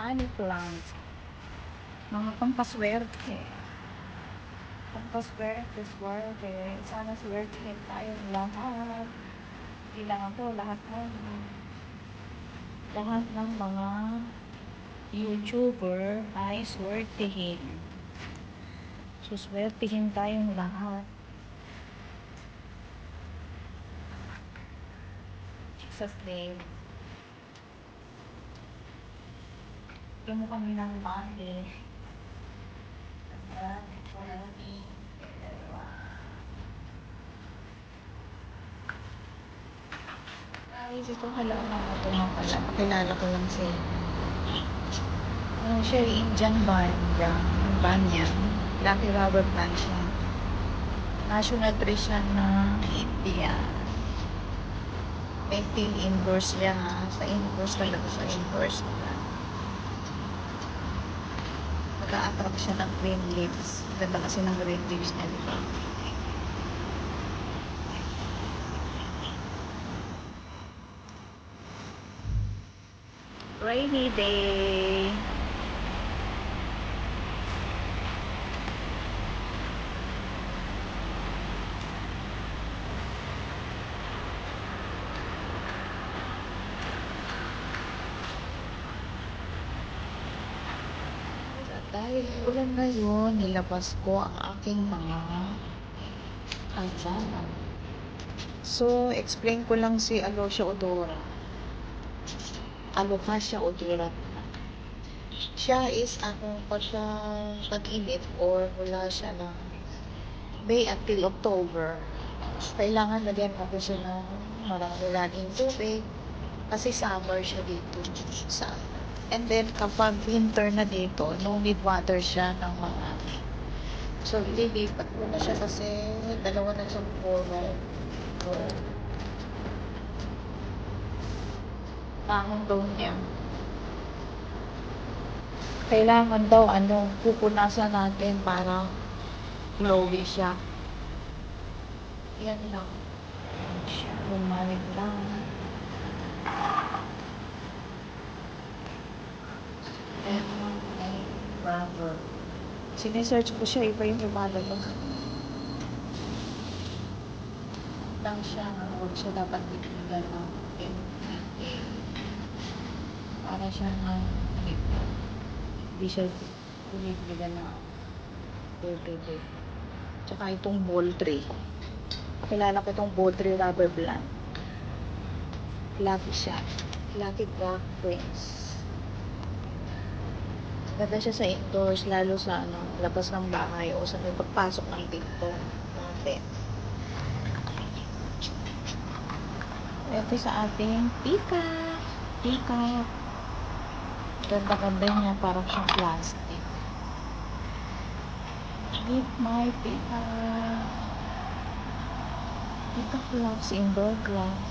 money plant. Mga pampaswerte. Pampaswerte, swerte. Sana swertehin tayong lahat. Hindi lang ako, lahat ng mga YouTuber ay swertehin. Suswertehin tayong lahat. Jesus name. Bigyan mo kami ng money. Guys, ito halaman na ito nga pala. Pakilala ko lang siya. Siya yung Indian banda. Yung band niya. Lucky Rubber Plant siya. National tree siya ng India. May team indoors niya ha. Sa indoors talaga sa indoors. Nag-a-attract siya ng green leaves. Ganda kasi ng green leaves niya, di ba? Rainy day. Dahil ulan ngayon, nilabas ko ang aking mga hangganan. So, explain ko lang si Aloysia Odora. Alocasia Odora. Siya is pag-init or mula siya ng May until October. Kailangan lagyan natin siya ng maraming tubig kasi summer siya dito. And then, kapag winter na dito, no need water siya ng mga. So, ililipat ko na siya kasi dalawa na siyang formal. So, pangong daw niya. Kailangan daw, pupunasan natin para glowy siya. Yan lang. Siya, bumalik lang. Rubber. Sinesearch ko siya, iba yung lumalabas. Lang siya, huwag siya dapat bigyan ng para siya hindi siya bigyan ng tubig. Tsaka itong ball tree. Kilala ko itong ball tree rubber plant. Lucky siya. Lucky Black Prince. Ganda siya sa indoors, lalo sa labas ng bahay o sa may pagpasok ng pinto natin. Ito sa ating peacock. Peacock. Ganda-ganda niya, parang siyang plastic. Meet my peacock. Peacock loves indoor glass.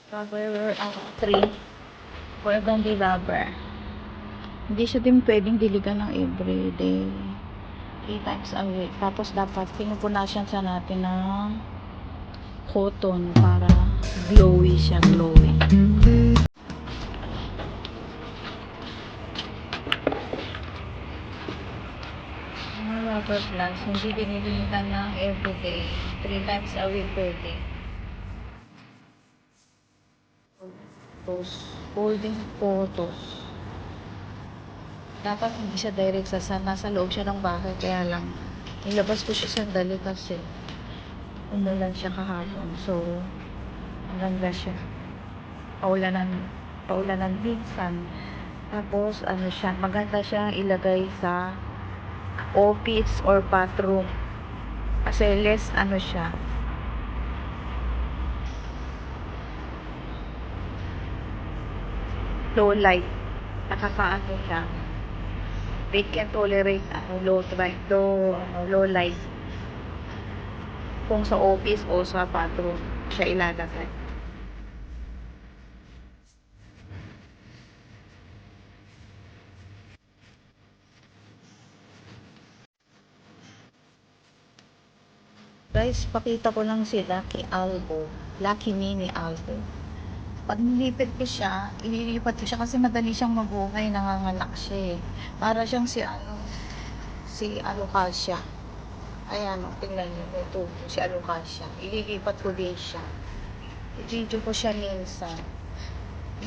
Rubber tree. Burgundy rubber. Hindi siya din pwedeng diligan ng everyday. 3 times a week. Tapos dapat pinupunasan siya natin ng cotton para glowy siya, glowy. Mga rubber plants, hindi diniligan ng everyday. 3 times a week pwede. Holding photos. Dapat hindi siya direct nasa loob siya ng bahay, kaya lang nilabas ko siya sandali kasi umulan siya kahapon. So, maganda siya. Paulanan minsan. Tapos, siya, maganda siya ilagay sa office or bathroom. Kasi less, siya. Low light. Nakakaano siya. They can tolerate low light. Kung sa office o sa bathroom siya ilalagay. Guys, pakita ko lang si Lucky Albo. Lucky Mini Albo. Pag nilipit ko siya, ililipat ko siya kasi madali siyang mabuhay, nanganganak siya eh. Para siyang si Alocasia. Ayan, tingnan niyo, ito, si Alocasia. Ililipat ko din siya. I-video ko siya minsan.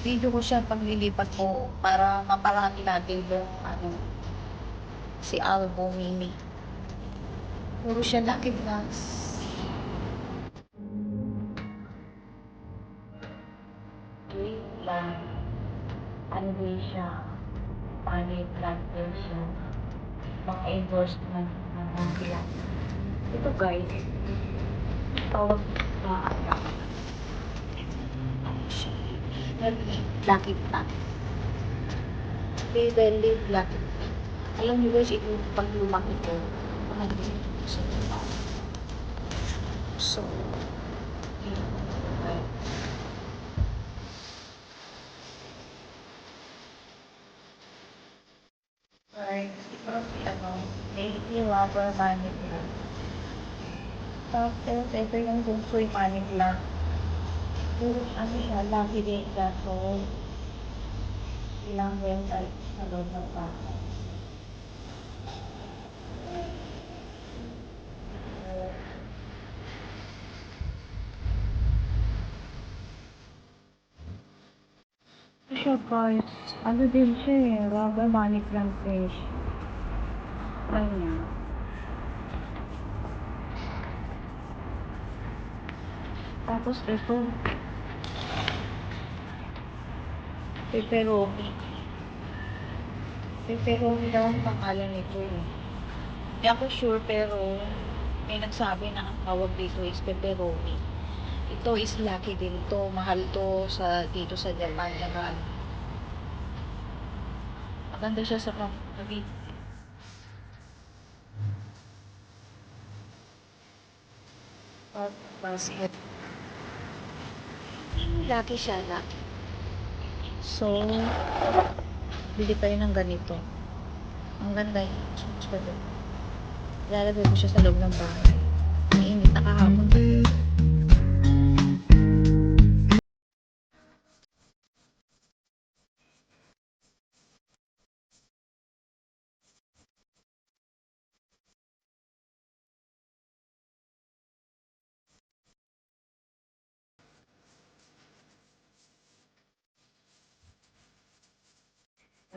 I-video ko siya pag nilipat ko para maparami natin yung si Albo Mini. Puro siya lucky blocks. Wait lang. Ano din siya? Money plantation. Mga endorsement ng mga ilan. Ito guys, tawag na lucky block. Very lucky. Alam niyo guys, ito pag lumaki ko, so, right, daily rubber money plant. Tapos, ito yung gungsoy money plant. Puro siya, lucky din kaso, ilang website sa loob ng bahay. Siya guys, ano din siya eh, rubber money plantation. Ganyan. Tapos ito, pepperoni. Pepperoni daw ang pangalan nito eh. Hindi ako sure pero may nagsabi na ang tawag dito is pepperoni. Ito is lucky din to. Mahal to dito sa Japan. Maganda siya sa pamilya. Basket. Lucky siya na. So, bili tayo ng ganito. Ang ganda yun. Lalagay ko siya sa loob ng bahay. Mainit na kahapon.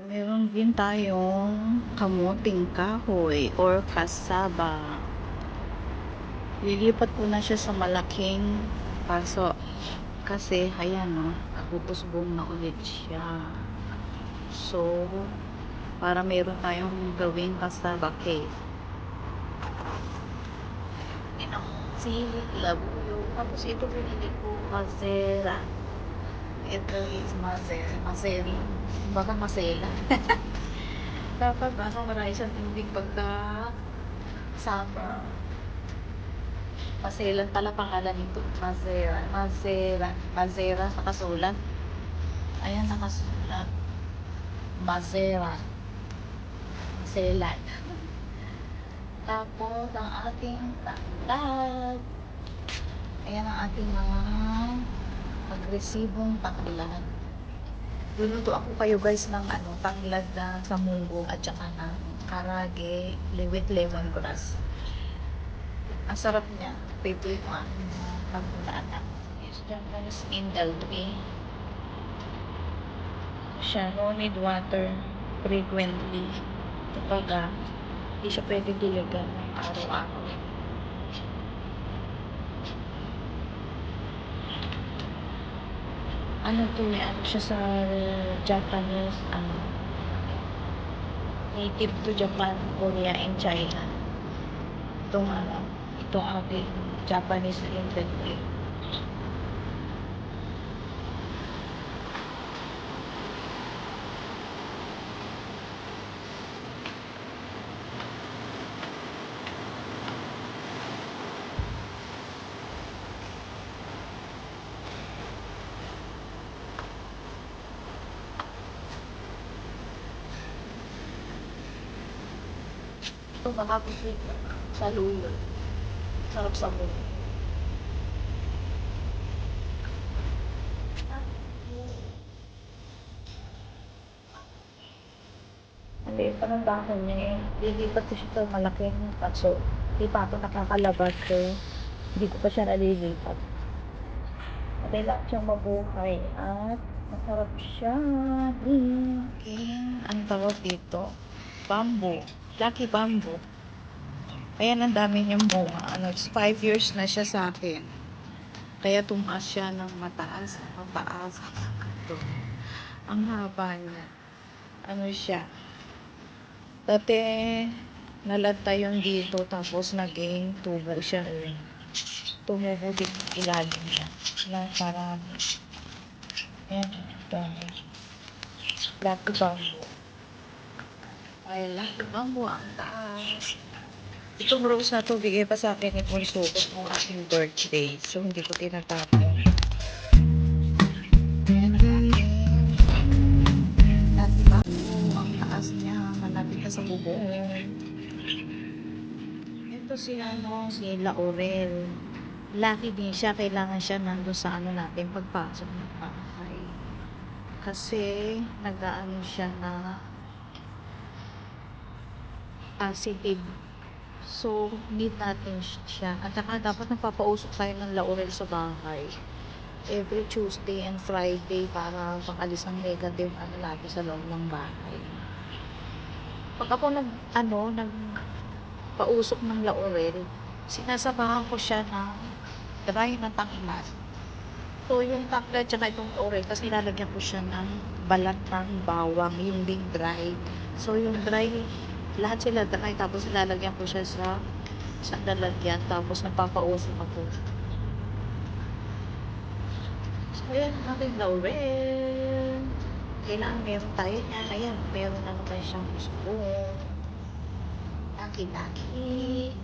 Meron din tayong kamuting kahoy or kasaba. Lilipat ko na siya sa malaking paso. Kasi, ayan no, nagpupusbong na ulit siya. So, para meron tayong gawing kasaba cake. Sili, labuyo. Tapos ito pinili ko, mazera. Ito is mazera. Baka masela. Dapat marami siyang tubig pagka summer. Maselan pala pangalan nito. Mazera sa kasulat. Ayan, nakasulat. Mazera. Maselan. Tapos, ang ating takdad. Ayan ang ating mga agresibong taklad. Luluto ako kayo guys ng taklad na sa munggo at saka ng karage with lemongrass. Ang sarap niya. Favorite ko ang pagpuntaan. Yes, Japanese indal tree. Siya, no need water frequently. Kapag hindi siya pwede diligan araw-araw. Ano siya sa Japanese, native to Japan, Korea, and China. Itong ating Japanese industry. Ito makakasweet sa lulo. Sarap sa buhay. Maliit pa ng dahon niya eh. Lilipat ko siya sa malaking patso. Di pa ako nakakalabas so hindi ko pa siya nalilipat. Madali lang siyang mabuhay at masarap siya. Ang tawag dito, bamboo. Lucky bamboo. Ayan, ang dami niyang bunga. 5 years na siya sa akin. Kaya tumaas siya ng mataas. Ito. Ang haba niya. Siya. Dati, nalantay yun dito. Tapos, naging tubo siya. Tumubo din yung ilalim niya. Parang, ayan. Dami. Lucky bamboo. Ay, lucky bamboo. Ang taas. Itong rose na to, bigay pa sa akin ni Bunso ko nung aking birthday. So, hindi ko tinatapon. At diba? Ang taas niya. Malapit na sa bubong. Ito si Laurel. Lucky din siya. Kailangan siya nandun sa natin pagpasok ng bahay. Kasi, nag-aano siya na sensitive. So, need natin siya. At saka dapat nagpapausok tayo ng laurel sa bahay. Every Tuesday and Friday para pang-alis ng negative lagi sa loob ng bahay. Pag ako nagpausok ng laurel, sinasabahan ko siya ng dry na tanglad. So, yung tanglad tsaka itong laurel, kasi nilalagyan ko siya ng balat ng bawang, yung ding dry. So, yung dry, lahat sila dry, tapos nilalagyan ko siya sa lalagyan, tapos nagpapausok ako. So, ayan, ating laurel. Kailangan meron tayo yan. Ayan, meron naman siyang gusto. Laki-laki.